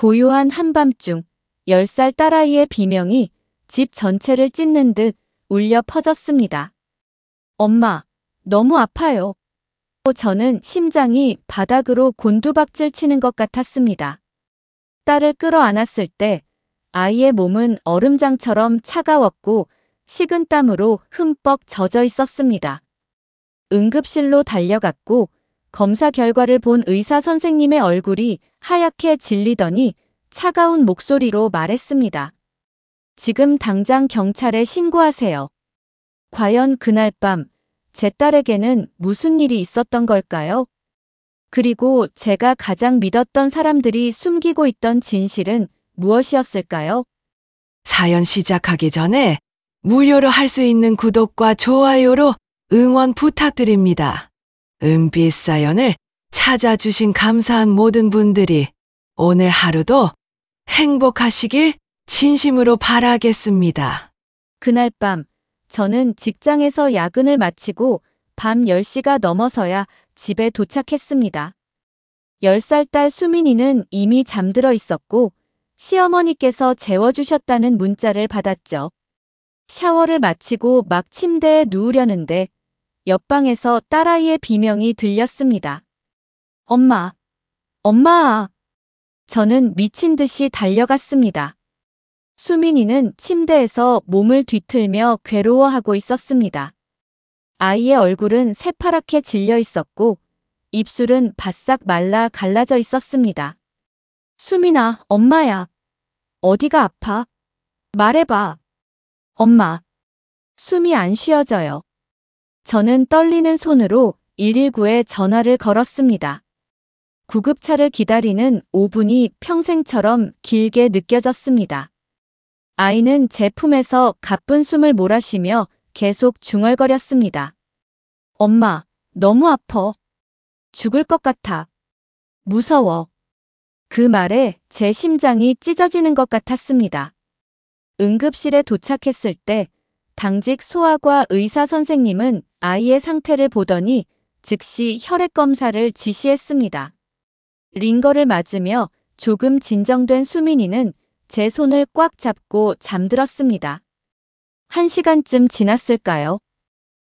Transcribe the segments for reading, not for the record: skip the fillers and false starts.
고요한 한밤중 10살 딸아이의 비명이 집 전체를 찢는 듯 울려 퍼졌습니다. 엄마, 너무 아파요. 저는 심장이 바닥으로 곤두박질 치는 것 같았습니다. 딸을 끌어안았을 때 아이의 몸은 얼음장처럼 차가웠고 식은 땀으로 흠뻑 젖어 있었습니다. 응급실로 달려갔고 검사 결과를 본 의사 선생님의 얼굴이 하얗게 질리더니 차가운 목소리로 말했습니다. 지금 당장 경찰에 신고하세요. 과연 그날 밤 제 딸에게는 무슨 일이 있었던 걸까요? 그리고 제가 가장 믿었던 사람들이 숨기고 있던 진실은 무엇이었을까요? 사연 시작하기 전에 무료로 할 수 있는 구독과 좋아요로 응원 부탁드립니다. 은빛 사연을 찾아주신 감사한 모든 분들이 오늘 하루도 행복하시길 진심으로 바라겠습니다. 그날 밤 저는 직장에서 야근을 마치고 밤 10시가 넘어서야 집에 도착했습니다. 10살 딸 수민이는 이미 잠들어 있었고 시어머니께서 재워주셨다는 문자를 받았죠. 샤워를 마치고 막 침대에 누우려는데 옆방에서 딸아이의 비명이 들렸습니다. 엄마, 엄마! 저는 미친 듯이 달려갔습니다. 수민이는 침대에서 몸을 뒤틀며 괴로워하고 있었습니다. 아이의 얼굴은 새파랗게 질려 있었고 입술은 바싹 말라 갈라져 있었습니다. 수민아, 엄마야. 어디가 아파? 말해봐. 엄마. 숨이 안 쉬어져요. 저는 떨리는 손으로 119에 전화를 걸었습니다. 구급차를 기다리는 5분이 평생처럼 길게 느껴졌습니다. 아이는 제 품에서 가쁜 숨을 몰아쉬며 계속 중얼거렸습니다. 엄마, 너무 아파. 죽을 것 같아. 무서워. 그 말에 제 심장이 찢어지는 것 같았습니다. 응급실에 도착했을 때 당직 소아과 의사 선생님은 아이의 상태를 보더니 즉시 혈액 검사를 지시했습니다. 링거를 맞으며 조금 진정된 수민이는 제 손을 꽉 잡고 잠들었습니다. 1시간쯤 지났을까요?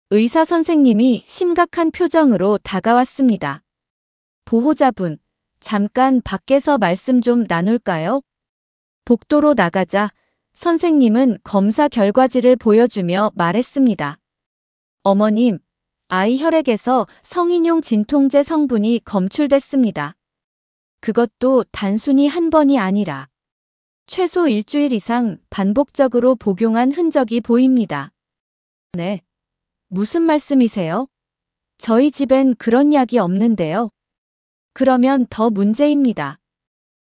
의사 선생님이 심각한 표정으로 다가왔습니다. 보호자분, 잠깐 밖에서 말씀 좀 나눌까요? 복도로 나가자 선생님은 검사 결과지를 보여주며 말했습니다. 어머님, 아이 혈액에서 성인용 진통제 성분이 검출됐습니다. 그것도 단순히 한 번이 아니라 최소 일주일 이상 반복적으로 복용한 흔적이 보입니다. 네. 무슨 말씀이세요? 저희 집엔 그런 약이 없는데요. 그러면 더 문제입니다.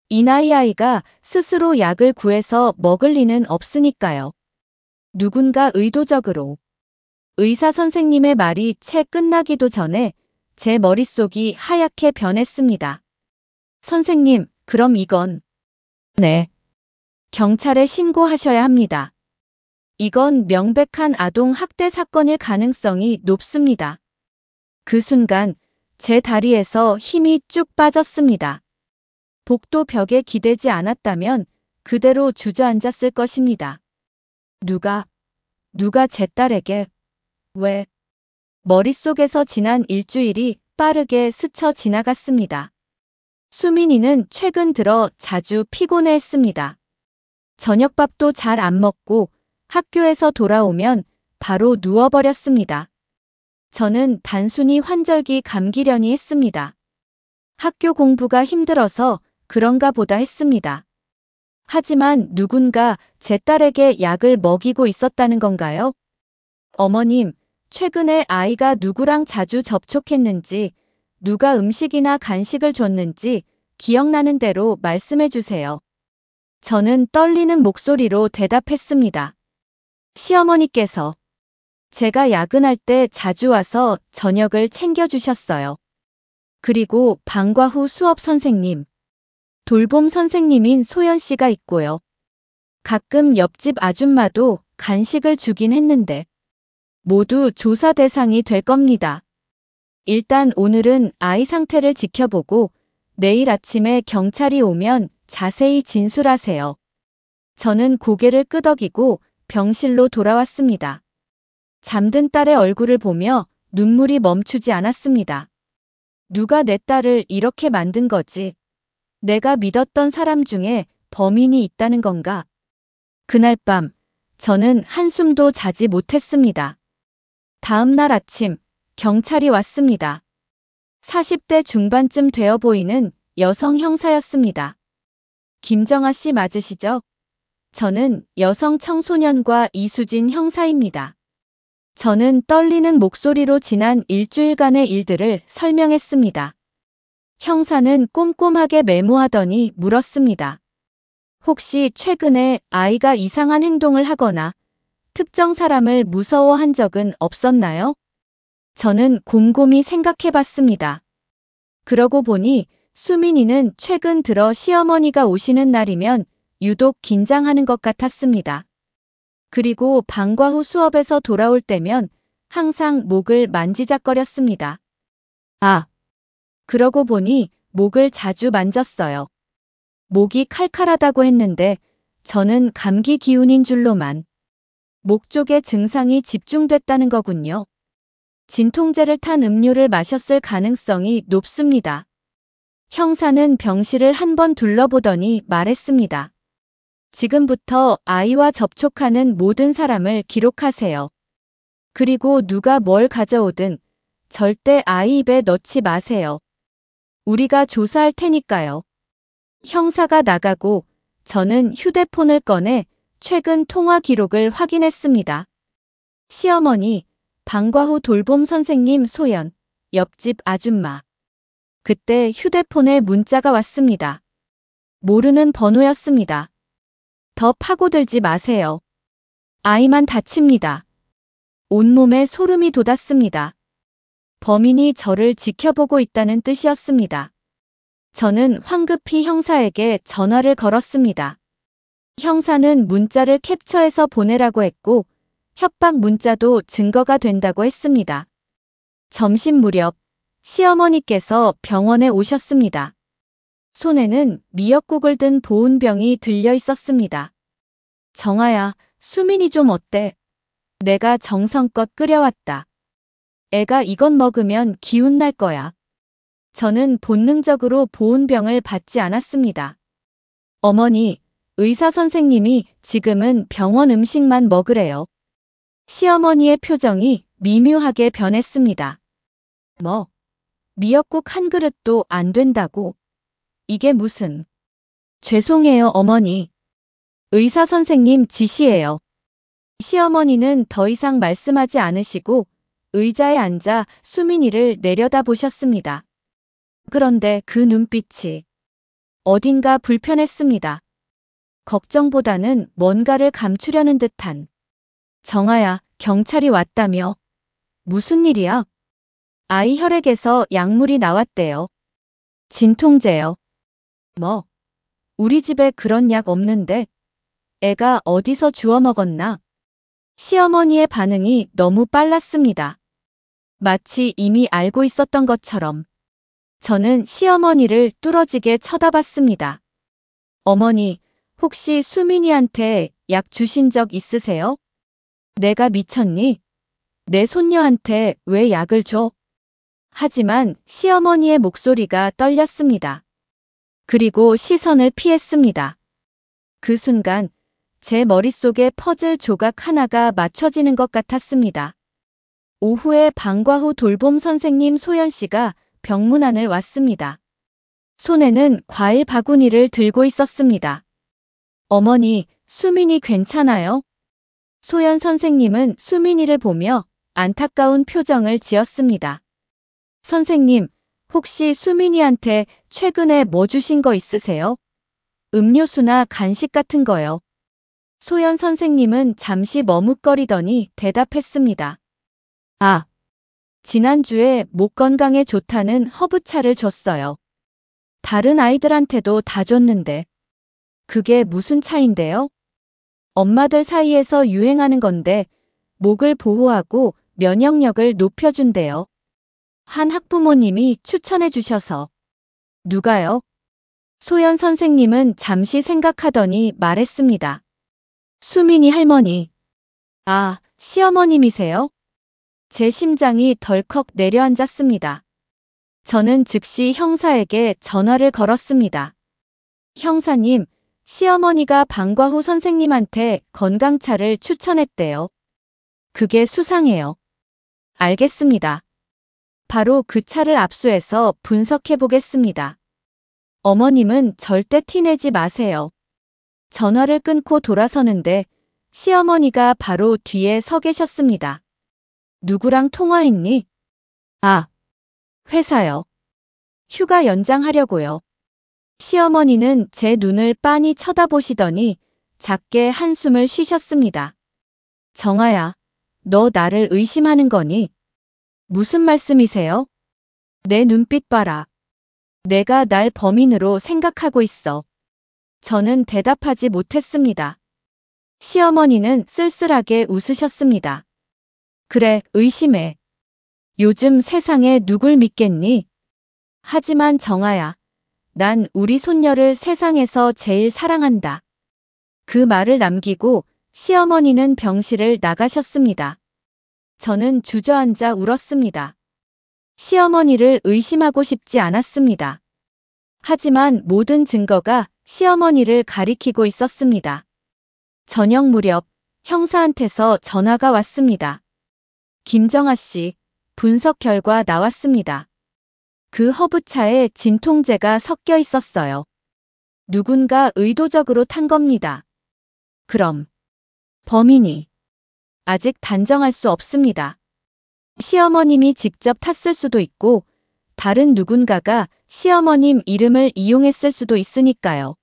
이 나이 아이가 스스로 약을 구해서 먹을 리는 없으니까요. 누군가 의도적으로. 의사 선생님의 말이 채 끝나기도 전에 제 머릿속이 하얗게 변했습니다. 선생님, 그럼 이건. 네. 경찰에 신고하셔야 합니다. 이건 명백한 아동 학대 사건일 가능성이 높습니다. 그 순간 제 다리에서 힘이 쭉 빠졌습니다. 복도 벽에 기대지 않았다면 그대로 주저앉았을 것입니다. 누가 제 딸에게 왜? 머릿속에서 지난 일주일이 빠르게 스쳐 지나갔습니다. 수민이는 최근 들어 자주 피곤해했습니다. 저녁밥도 잘 안 먹고 학교에서 돌아오면 바로 누워버렸습니다. 저는 단순히 환절기 감기려니 했습니다. 학교 공부가 힘들어서 그런가 보다 했습니다. 하지만 누군가 제 딸에게 약을 먹이고 있었다는 건가요? 어머님, 최근에 아이가 누구랑 자주 접촉했는지, 누가 음식이나 간식을 줬는지 기억나는 대로 말씀해 주세요. 저는 떨리는 목소리로 대답했습니다. 시어머니께서. 제가 야근할 때 자주 와서 저녁을 챙겨주셨어요. 그리고 방과 후 수업 선생님, 돌봄 선생님인 소연 씨가 있고요. 가끔 옆집 아줌마도 간식을 주긴 했는데 모두 조사 대상이 될 겁니다. 일단 오늘은 아이 상태를 지켜보고 내일 아침에 경찰이 오면 자세히 진술하세요. 저는 고개를 끄덕이고 병실로 돌아왔습니다. 잠든 딸의 얼굴을 보며 눈물이 멈추지 않았습니다. 누가 내 딸을 이렇게 만든 거지? 내가 믿었던 사람 중에 범인이 있다는 건가? 그날 밤, 저는 한숨도 자지 못했습니다. 다음 날 아침, 경찰이 왔습니다. 40대 중반쯤 되어 보이는 여성 형사였습니다. 김정아 씨 맞으시죠? 저는 여성 청소년과 이수진 형사입니다. 저는 떨리는 목소리로 지난 일주일간의 일들을 설명했습니다. 형사는 꼼꼼하게 메모하더니 물었습니다. 혹시 최근에 아이가 이상한 행동을 하거나 특정 사람을 무서워한 적은 없었나요? 저는 곰곰이 생각해 봤습니다. 그러고 보니 수민이는 최근 들어 시어머니가 오시는 날이면 유독 긴장하는 것 같았습니다. 그리고 방과 후 수업에서 돌아올 때면 항상 목을 만지작거렸습니다. 아, 그러고 보니 목을 자주 만졌어요. 목이 칼칼하다고 했는데 저는 감기 기운인 줄로만. 목 쪽에 증상이 집중됐다는 거군요. 진통제를 탄 음료를 마셨을 가능성이 높습니다. 형사는 병실을 한번 둘러보더니 말했습니다. 지금부터 아이와 접촉하는 모든 사람을 기록하세요. 그리고 누가 뭘 가져오든 절대 아이 입에 넣지 마세요. 우리가 조사할 테니까요. 형사가 나가고 저는 휴대폰을 꺼내 최근 통화 기록을 확인했습니다. 시어머니, 방과 후 돌봄 선생님 소연, 옆집 아줌마. 그때 휴대폰에 문자가 왔습니다. 모르는 번호였습니다. 더 파고들지 마세요. 아이만 다칩니다. 온몸에 소름이 돋았습니다. 범인이 저를 지켜보고 있다는 뜻이었습니다. 저는 황급히 형사에게 전화를 걸었습니다. 형사는 문자를 캡처해서 보내라고 했고 협박 문자도 증거가 된다고 했습니다. 점심 무렵 시어머니께서 병원에 오셨습니다. 손에는 미역국을 든 보온병이 들려 있었습니다. 정아야, 수민이 좀 어때? 내가 정성껏 끓여왔다. 애가 이것 먹으면 기운 날 거야. 저는 본능적으로 보온병을 받지 않았습니다. 어머니, 의사 선생님이 지금은 병원 음식만 먹으래요. 시어머니의 표정이 미묘하게 변했습니다. 뭐? 미역국 한 그릇도 안 된다고? 이게 무슨? 죄송해요, 어머니. 의사 선생님 지시예요. 시어머니는 더 이상 말씀하지 않으시고 의자에 앉아 수민이를 내려다보셨습니다. 그런데 그 눈빛이 어딘가 불편했습니다. 걱정보다는 뭔가를 감추려는 듯한. 정아야, 경찰이 왔다며. 무슨 일이야? 아이 혈액에서 약물이 나왔대요. 진통제요. 뭐? 우리 집에 그런 약 없는데? 애가 어디서 주워 먹었나? 시어머니의 반응이 너무 빨랐습니다. 마치 이미 알고 있었던 것처럼. 저는 시어머니를 뚫어지게 쳐다봤습니다. 어머니, 혹시 수민이한테 약 주신 적 있으세요? 내가 미쳤니? 내 손녀한테 왜 약을 줘? 하지만 시어머니의 목소리가 떨렸습니다. 그리고 시선을 피했습니다. 그 순간 제 머릿속에 퍼즐 조각 하나가 맞춰지는 것 같았습니다. 오후에 방과 후 돌봄 선생님 소연 씨가 병문안을 왔습니다. 손에는 과일 바구니를 들고 있었습니다. 어머니, 수민이 괜찮아요? 소연 선생님은 수민이를 보며 안타까운 표정을 지었습니다. 선생님, 혹시 수민이한테 최근에 뭐 주신 거 있으세요? 음료수나 간식 같은 거요. 소연 선생님은 잠시 머뭇거리더니 대답했습니다. 아, 지난주에 목 건강에 좋다는 허브차를 줬어요. 다른 아이들한테도 다 줬는데. 그게 무슨 차인데요? 엄마들 사이에서 유행하는 건데 목을 보호하고 면역력을 높여준대요. 한 학부모님이 추천해 주셔서. 누가요? 소연 선생님은 잠시 생각하더니 말했습니다. 수민이 할머니. 아, 시어머님이세요? 제 심장이 덜컥 내려앉았습니다. 저는 즉시 형사에게 전화를 걸었습니다. 형사님, 시어머니가 방과후 선생님한테 건강차를 추천했대요. 그게 수상해요. 알겠습니다. 바로 그 차를 압수해서 분석해 보겠습니다. 어머님은 절대 티내지 마세요. 전화를 끊고 돌아서는데 시어머니가 바로 뒤에 서 계셨습니다. 누구랑 통화했니? 아, 회사요. 휴가 연장하려고요. 시어머니는 제 눈을 빤히 쳐다보시더니 작게 한숨을 쉬셨습니다. 정아야, 너 나를 의심하는 거니? 무슨 말씀이세요? 내 눈빛 봐라. 내가 날 범인으로 생각하고 있어. 저는 대답하지 못했습니다. 시어머니는 쓸쓸하게 웃으셨습니다. 그래, 의심해. 요즘 세상에 누굴 믿겠니? 하지만 정아야, 난 우리 손녀를 세상에서 제일 사랑한다. 그 말을 남기고 시어머니는 병실을 나가셨습니다. 저는 주저앉아 울었습니다. 시어머니를 의심하고 싶지 않았습니다. 하지만 모든 증거가 시어머니를 가리키고 있었습니다. 저녁 무렵 형사한테서 전화가 왔습니다. 김정아 씨, 분석 결과 나왔습니다. 그 허브차에 진통제가 섞여 있었어요. 누군가 의도적으로 탄 겁니다. 그럼 범인이 아직 단정할 수 없습니다. 시어머님이 직접 탔을 수도 있고 다른 누군가가 시어머님 이름을 이용했을 수도 있으니까요.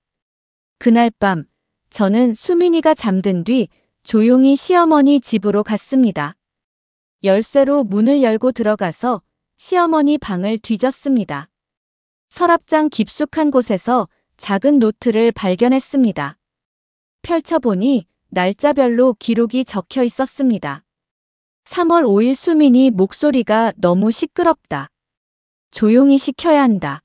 그날 밤 저는 수민이가 잠든 뒤 조용히 시어머니 집으로 갔습니다. 열쇠로 문을 열고 들어가서 시어머니 방을 뒤졌습니다. 서랍장 깊숙한 곳에서 작은 노트를 발견했습니다. 펼쳐보니 날짜별로 기록이 적혀 있었습니다. 3월 5일 수민이 목소리가 너무 시끄럽다. 조용히 시켜야 한다.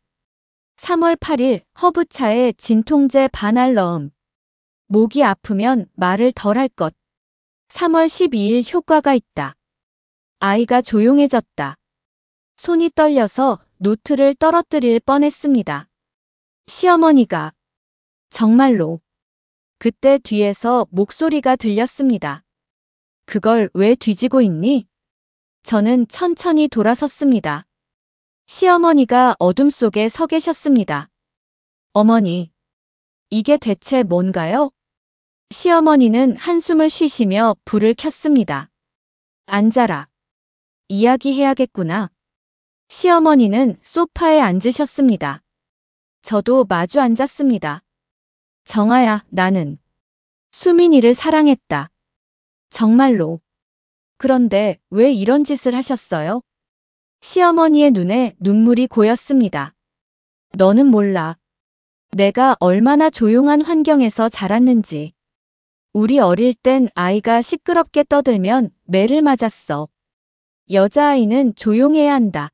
3월 8일 허브차에 진통제 반알 넣음. 목이 아프면 말을 덜 할 것. 3월 12일 효과가 있다. 아이가 조용해졌다. 손이 떨려서 노트를 떨어뜨릴 뻔했습니다. 시어머니가 정말로. 그때 뒤에서 목소리가 들렸습니다. 그걸 왜 뒤지고 있니? 저는 천천히 돌아섰습니다. 시어머니가 어둠 속에 서 계셨습니다. 어머니, 이게 대체 뭔가요? 시어머니는 한숨을 쉬시며 불을 켰습니다. 앉아라. 이야기해야겠구나. 시어머니는 소파에 앉으셨습니다. 저도 마주 앉았습니다. 정아야, 나는 수민이를 사랑했다. 정말로. 그런데 왜 이런 짓을 하셨어요? 시어머니의 눈에 눈물이 고였습니다. 너는 몰라. 내가 얼마나 조용한 환경에서 자랐는지. 우리 어릴 땐 아이가 시끄럽게 떠들면 매를 맞았어. 여자아이는 조용해야 한다.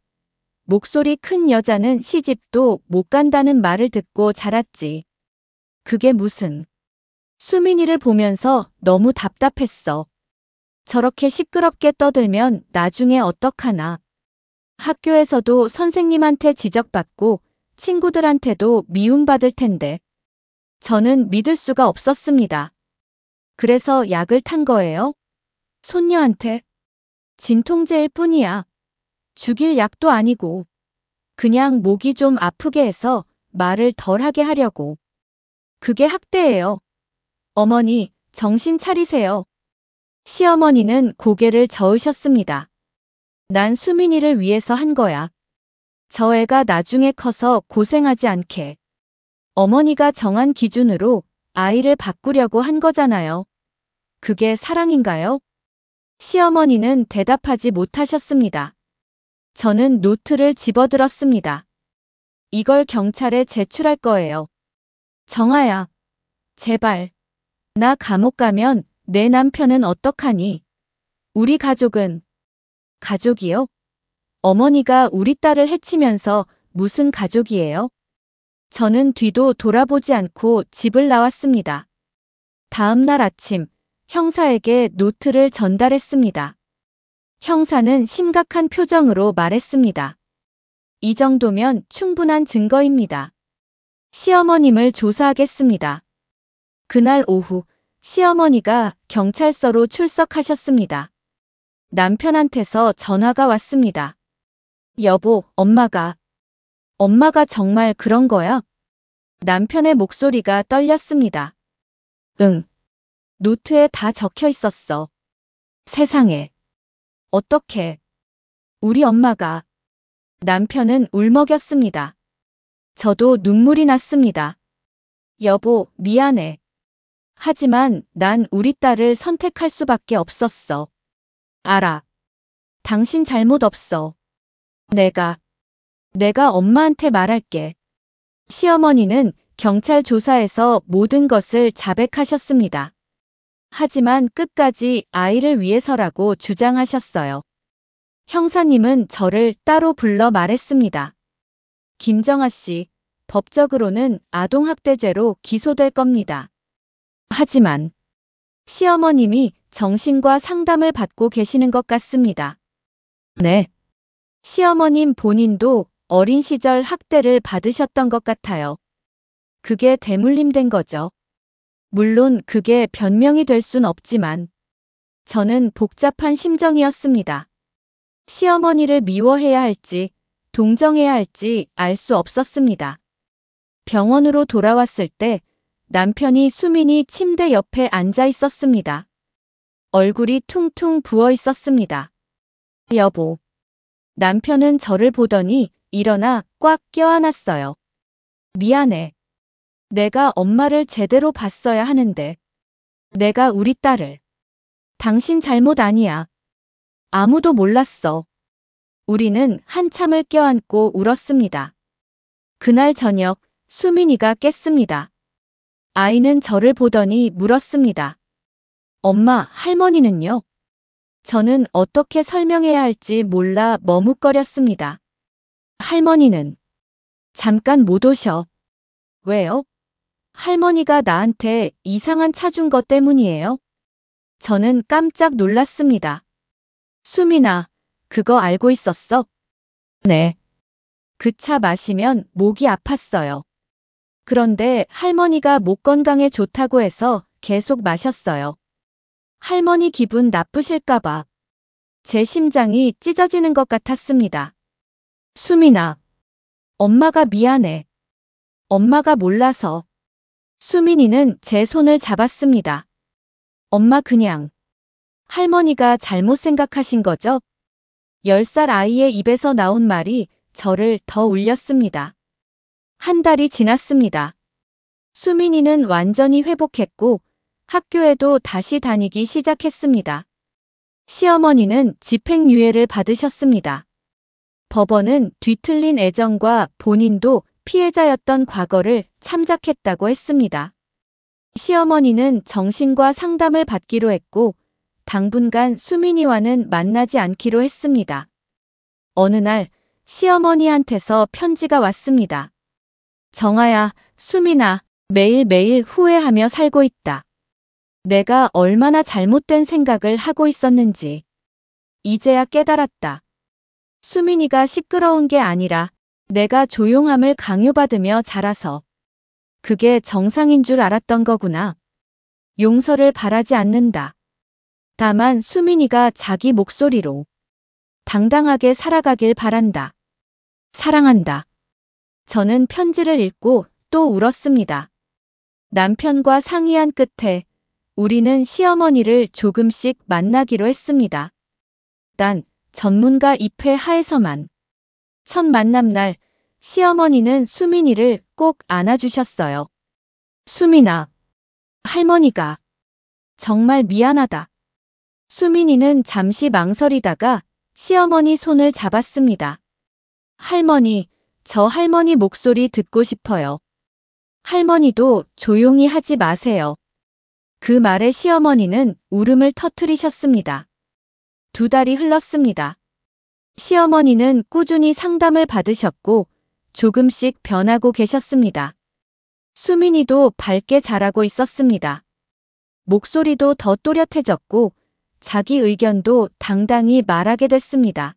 목소리 큰 여자는 시집도 못 간다는 말을 듣고 자랐지. 그게 무슨. 수민이를 보면서 너무 답답했어. 저렇게 시끄럽게 떠들면 나중에 어떡하나. 학교에서도 선생님한테 지적받고 친구들한테도 미움받을 텐데. 저는 믿을 수가 없었습니다. 그래서 약을 탄 거예요? 손녀한테? 진통제일 뿐이야. 죽일 약도 아니고. 그냥 목이 좀 아프게 해서 말을 덜 하게 하려고. 그게 학대예요. 어머니, 정신 차리세요. 시어머니는 고개를 저으셨습니다. 난 수민이를 위해서 한 거야. 저 애가 나중에 커서 고생하지 않게. 어머니가 정한 기준으로 아이를 바꾸려고 한 거잖아요. 그게 사랑인가요? 시어머니는 대답하지 못하셨습니다. 저는 노트를 집어들었습니다. 이걸 경찰에 제출할 거예요. 정아야, 제발. 나 감옥 가면 내 남편은 어떡하니? 우리 가족은. 가족이요? 어머니가 우리 딸을 해치면서 무슨 가족이에요? 저는 뒤도 돌아보지 않고 집을 나왔습니다. 다음 날 아침, 형사에게 노트를 전달했습니다. 형사는 심각한 표정으로 말했습니다. 이 정도면 충분한 증거입니다. 시어머님을 조사하겠습니다. 그날 오후, 시어머니가 경찰서로 출석하셨습니다. 남편한테서 전화가 왔습니다. 여보, 엄마가 정말 그런 거야? 남편의 목소리가 떨렸습니다. 응. 노트에 다 적혀 있었어. 세상에. 어떻게? 우리 엄마가. 남편은 울먹였습니다. 저도 눈물이 났습니다. 여보, 미안해. 하지만 난 우리 딸을 선택할 수밖에 없었어. 알아. 당신 잘못 없어. 내가 엄마한테 말할게. 시어머니는 경찰 조사에서 모든 것을 자백하셨습니다. 하지만 끝까지 아이를 위해서라고 주장하셨어요. 형사님은 저를 따로 불러 말했습니다. 김정아 씨, 법적으로는 아동학대죄로 기소될 겁니다. 하지만 시어머님이 정신과 상담을 받고 계시는 것 같습니다. 네. 시어머님 본인도 어린 시절 학대를 받으셨던 것 같아요. 그게 대물림된 거죠. 물론 그게 변명이 될 순 없지만 저는 복잡한 심정이었습니다. 시어머니를 미워해야 할지 동정해야 할지 알 수 없었습니다. 병원으로 돌아왔을 때 남편이 수민이 침대 옆에 앉아 있었습니다. 얼굴이 퉁퉁 부어 있었습니다. 여보. 남편은 저를 보더니 일어나 꽉 껴안았어요. 미안해. 내가 엄마를 제대로 봤어야 하는데. 내가 우리 딸을. 당신 잘못 아니야. 아무도 몰랐어. 우리는 한참을 껴안고 울었습니다. 그날 저녁 수민이가 깼습니다. 아이는 저를 보더니 물었습니다. 엄마, 할머니는요? 저는 어떻게 설명해야 할지 몰라 머뭇거렸습니다. 할머니는 잠깐 못 오셔. 왜요? 할머니가 나한테 이상한 차 준 것 때문이에요? 저는 깜짝 놀랐습니다. 수민아, 그거 알고 있었어? 네. 그 차 마시면 목이 아팠어요. 그런데 할머니가 목 건강에 좋다고 해서 계속 마셨어요. 할머니 기분 나쁘실까봐. 제 심장이 찢어지는 것 같았습니다. 수민아, 엄마가 미안해. 엄마가 몰라서. 수민이는 제 손을 잡았습니다. 엄마 그냥. 할머니가 잘못 생각하신 거죠? 10살 아이의 입에서 나온 말이 저를 더 울렸습니다. 한 달이 지났습니다. 수민이는 완전히 회복했고 학교에도 다시 다니기 시작했습니다. 시어머니는 집행유예를 받으셨습니다. 법원은 뒤틀린 애정과 본인도 피해자였던 과거를 참작했다고 했습니다. 시어머니는 정신과 상담을 받기로 했고 당분간 수민이와는 만나지 않기로 했습니다. 어느 날 시어머니한테서 편지가 왔습니다. 정아야, 수민아, 매일매일 후회하며 살고 있다. 내가 얼마나 잘못된 생각을 하고 있었는지 이제야 깨달았다. 수민이가 시끄러운 게 아니라 내가 조용함을 강요받으며 자라서 그게 정상인 줄 알았던 거구나. 용서를 바라지 않는다. 다만 수민이가 자기 목소리로 당당하게 살아가길 바란다. 사랑한다. 저는 편지를 읽고 또 울었습니다. 남편과 상의한 끝에 우리는 시어머니를 조금씩 만나기로 했습니다. 단 전문가 입회 하에서만. 첫 만남 날 시어머니는 수민이를 꼭 안아주셨어요. 수민아, 할머니가 정말 미안하다. 수민이는 잠시 망설이다가 시어머니 손을 잡았습니다. 할머니, 저 할머니 목소리 듣고 싶어요. 할머니도 조용히 하지 마세요. 그 말에 시어머니는 울음을 터뜨리셨습니다. 2달이 흘렀습니다. 시어머니는 꾸준히 상담을 받으셨고 조금씩 변하고 계셨습니다. 수민이도 밝게 자라고 있었습니다. 목소리도 더 또렷해졌고 자기 의견도 당당히 말하게 됐습니다.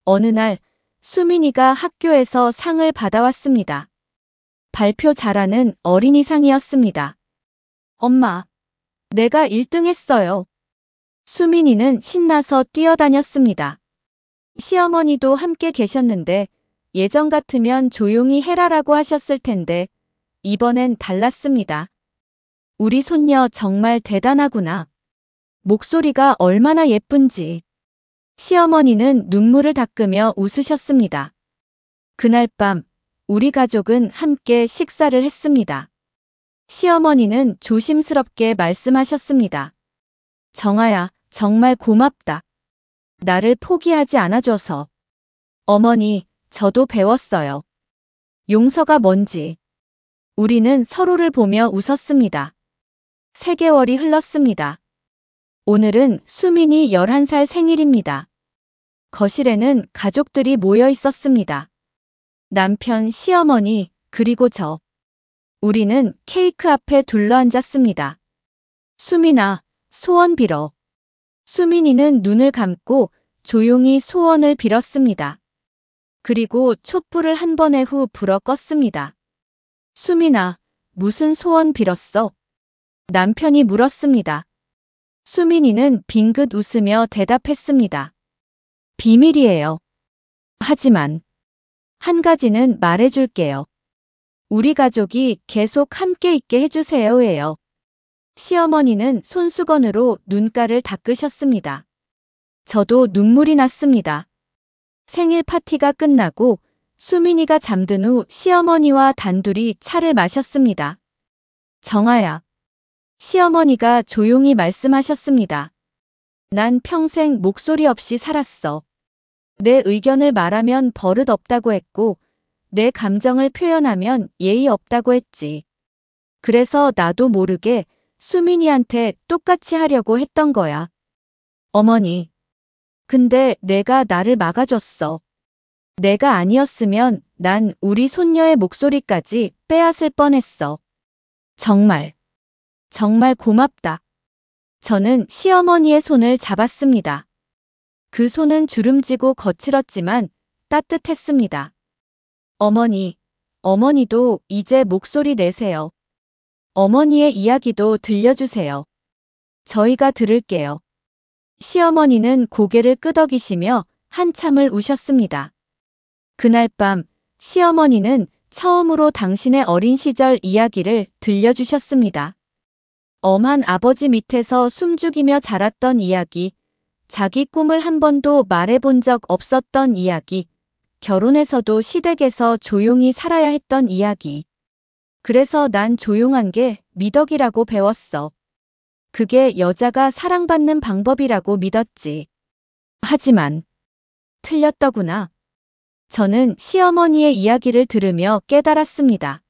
어느 날 수민이가 학교에서 상을 받아왔습니다. 발표 잘하는 어린이상이었습니다. 엄마, 내가 1등 했어요. 수민이는 신나서 뛰어다녔습니다. 시어머니도 함께 계셨는데 예전 같으면 조용히 해라라고 하셨을 텐데 이번엔 달랐습니다. 우리 손녀 정말 대단하구나. 목소리가 얼마나 예쁜지. 시어머니는 눈물을 닦으며 웃으셨습니다. 그날 밤 우리 가족은 함께 식사를 했습니다. 시어머니는 조심스럽게 말씀하셨습니다. 정아야, 정말 고맙다. 나를 포기하지 않아줘서. 어머니, 저도 배웠어요. 용서가 뭔지. 우리는 서로를 보며 웃었습니다. 3개월이 흘렀습니다. 오늘은 수민이 11살 생일입니다. 거실에는 가족들이 모여 있었습니다. 남편, 시어머니, 그리고 저. 우리는 케이크 앞에 둘러앉았습니다. 수민아, 소원 빌어. 수민이는 눈을 감고 조용히 소원을 빌었습니다. 그리고 촛불을 한 번에 후 불어 껐습니다. 수민아, 무슨 소원 빌었어? 남편이 물었습니다. 수민이는 빙긋 웃으며 대답했습니다. 비밀이에요. 하지만 한 가지는 말해줄게요. 우리 가족이 계속 함께 있게 해주세요예요. 시어머니는 손수건으로 눈가를 닦으셨습니다. 저도 눈물이 났습니다. 생일 파티가 끝나고 수민이가 잠든 후 시어머니와 단둘이 차를 마셨습니다. 정아야. 시어머니가 조용히 말씀하셨습니다. 난 평생 목소리 없이 살았어. 내 의견을 말하면 버릇 없다고 했고, 내 감정을 표현하면 예의 없다고 했지. 그래서 나도 모르게 수민이한테 똑같이 하려고 했던 거야. 어머니. 근데 내가 나를 막아줬어. 내가 아니었으면 난 우리 손녀의 목소리까지 빼앗을 뻔했어. 정말 고맙다. 저는 시어머니의 손을 잡았습니다. 그 손은 주름지고 거칠었지만 따뜻했습니다. 어머니도 이제 목소리 내세요. 어머니의 이야기도 들려주세요. 저희가 들을게요. 시어머니는 고개를 끄덕이시며 한참을 우셨습니다. 그날 밤 시어머니는 처음으로 당신의 어린 시절 이야기를 들려주셨습니다. 엄한 아버지 밑에서 숨죽이며 자랐던 이야기, 자기 꿈을 한 번도 말해본 적 없었던 이야기, 결혼해서도 시댁에서 조용히 살아야 했던 이야기. 그래서 난 조용한 게 미덕이라고 배웠어. 그게 여자가 사랑받는 방법이라고 믿었지. 하지만 틀렸더구나. 저는 시어머니의 이야기를 들으며 깨달았습니다.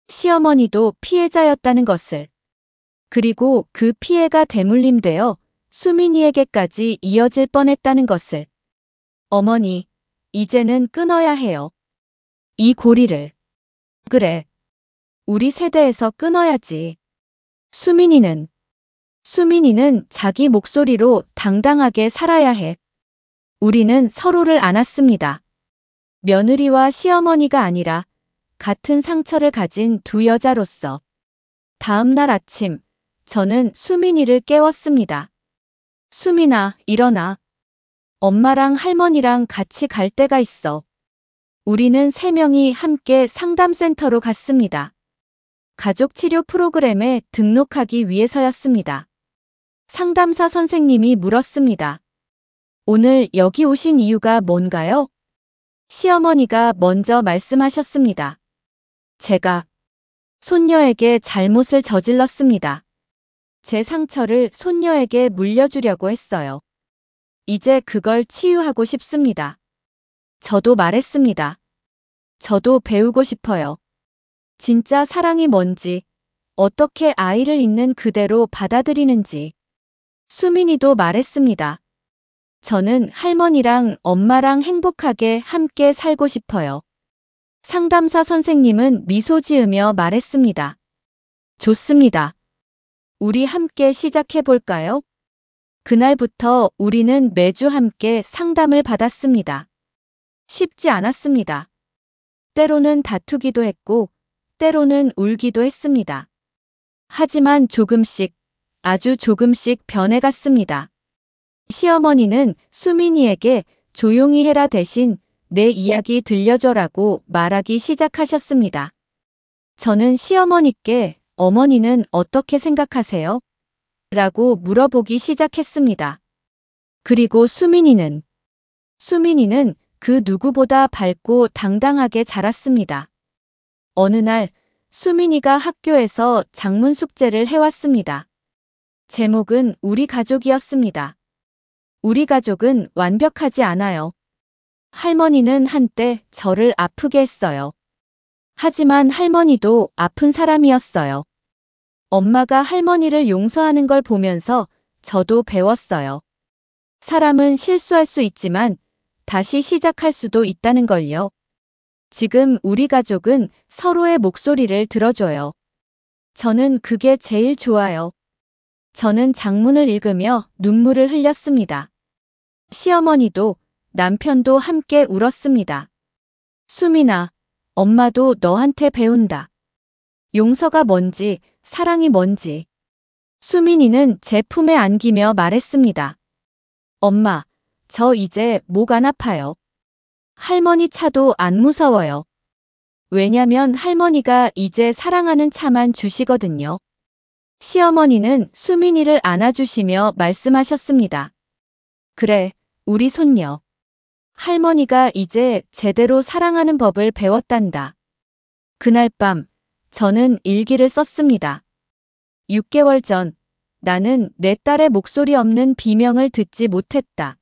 시어머니도 피해자였다는 것을. 그리고 그 피해가 대물림되어 수민이에게까지 이어질 뻔했다는 것을. 어머니, 이제는 끊어야 해요. 이 고리를. 그래. 우리 세대에서 끊어야지. 수민이는 자기 목소리로 당당하게 살아야 해. 우리는 서로를 안았습니다. 며느리와 시어머니가 아니라 같은 상처를 가진 두 여자로서. 다음 날 아침, 저는 수민이를 깨웠습니다. 수민아, 일어나. 엄마랑 할머니랑 같이 갈 데가 있어. 우리는 3명이 함께 상담센터로 갔습니다. 가족치료 프로그램에 등록하기 위해서였습니다. 상담사 선생님이 물었습니다. 오늘 여기 오신 이유가 뭔가요? 시어머니가 먼저 말씀하셨습니다. 제가 손녀에게 잘못을 저질렀습니다. 제 상처를 손녀에게 물려주려고 했어요. 이제 그걸 치유하고 싶습니다. 저도 말했습니다. 저도 배우고 싶어요. 진짜 사랑이 뭔지, 어떻게 아이를 있는 그대로 받아들이는지. 수민이도 말했습니다. 저는 할머니랑 엄마랑 행복하게 함께 살고 싶어요. 상담사 선생님은 미소 지으며 말했습니다. 좋습니다. 우리 함께 시작해 볼까요? 그날부터 우리는 매주 함께 상담을 받았습니다. 쉽지 않았습니다. 때로는 다투기도 했고, 때로는 울기도 했습니다. 하지만 조금씩, 아주 조금씩 변해갔습니다. 시어머니는 수민이에게 조용히 해라 대신 내 이야기 들려줘라고 말하기 시작하셨습니다. 저는 시어머니께 어머니는 어떻게 생각하세요? 라고 물어보기 시작했습니다. 그리고 수민이는 그 누구보다 밝고 당당하게 자랐습니다. 어느 날 수민이가 학교에서 작문 숙제를 해왔습니다. 제목은 우리 가족이었습니다. 우리 가족은 완벽하지 않아요. 할머니는 한때 저를 아프게 했어요. 하지만 할머니도 아픈 사람이었어요. 엄마가 할머니를 용서하는 걸 보면서 저도 배웠어요. 사람은 실수할 수 있지만 다시 시작할 수도 있다는 걸요. 지금 우리 가족은 서로의 목소리를 들어줘요. 저는 그게 제일 좋아요. 저는 장문을 읽으며 눈물을 흘렸습니다. 시어머니도 남편도 함께 울었습니다. 수민아, 엄마도 너한테 배운다. 용서가 뭔지, 사랑이 뭔지. 수민이는 제 품에 안기며 말했습니다. 엄마, 저 이제 목 안 아파요. 할머니 차도 안 무서워요. 왜냐면 할머니가 이제 사랑하는 차만 주시거든요. 시어머니는 수민이를 안아주시며 말씀하셨습니다. 그래, 우리 손녀. 할머니가 이제 제대로 사랑하는 법을 배웠단다. 그날 밤, 저는 일기를 썼습니다. 6개월 전, 나는 내 딸의 목소리 없는 비명을 듣지 못했다.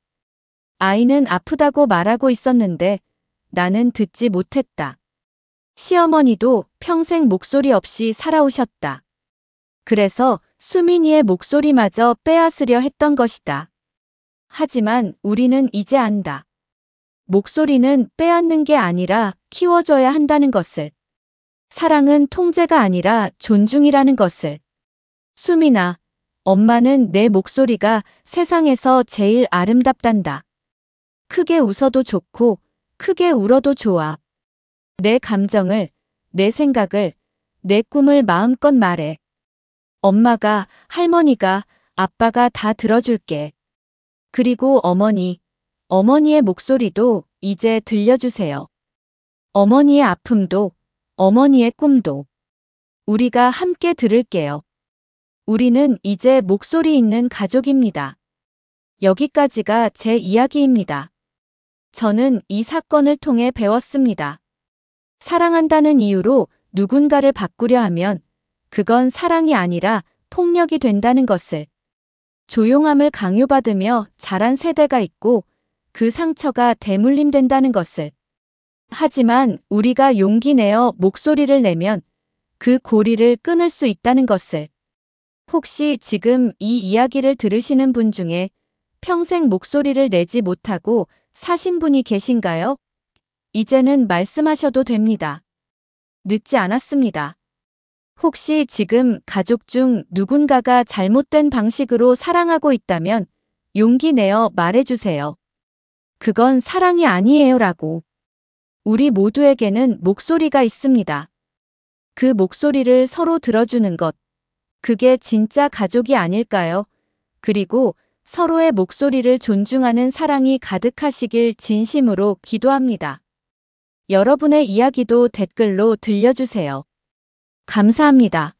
아이는 아프다고 말하고 있었는데 나는 듣지 못했다. 시어머니도 평생 목소리 없이 살아오셨다. 그래서 수민이의 목소리마저 빼앗으려 했던 것이다. 하지만 우리는 이제 안다. 목소리는 빼앗는 게 아니라 키워줘야 한다는 것을. 사랑은 통제가 아니라 존중이라는 것을. 수민아, 엄마는 내 목소리가 세상에서 제일 아름답단다. 크게 웃어도 좋고 크게 울어도 좋아. 내 감정을, 내 생각을, 내 꿈을 마음껏 말해. 엄마가, 할머니가, 아빠가 다 들어줄게. 그리고 어머니의 목소리도 이제 들려주세요. 어머니의 아픔도, 어머니의 꿈도. 우리가 함께 들을게요. 우리는 이제 목소리 있는 가족입니다. 여기까지가 제 이야기입니다. 저는 이 사건을 통해 배웠습니다. 사랑한다는 이유로 누군가를 바꾸려 하면 그건 사랑이 아니라 폭력이 된다는 것을. 조용함을 강요받으며 자란 세대가 있고 그 상처가 대물림된다는 것을. 하지만 우리가 용기 내어 목소리를 내면 그 고리를 끊을 수 있다는 것을. 혹시 지금 이 이야기를 들으시는 분 중에 평생 목소리를 내지 못하고 사신 분이 계신가요? 이제는 말씀하셔도 됩니다. 늦지 않았습니다. 혹시 지금 가족 중 누군가가 잘못된 방식으로 사랑하고 있다면 용기 내어 말해주세요. 그건 사랑이 아니에요라고. 우리 모두에게는 목소리가 있습니다. 그 목소리를 서로 들어주는 것. 그게 진짜 가족이 아닐까요? 그리고 서로의 목소리를 존중하는 사랑이 가득하시길 진심으로 기도합니다. 여러분의 이야기도 댓글로 들려주세요. 감사합니다.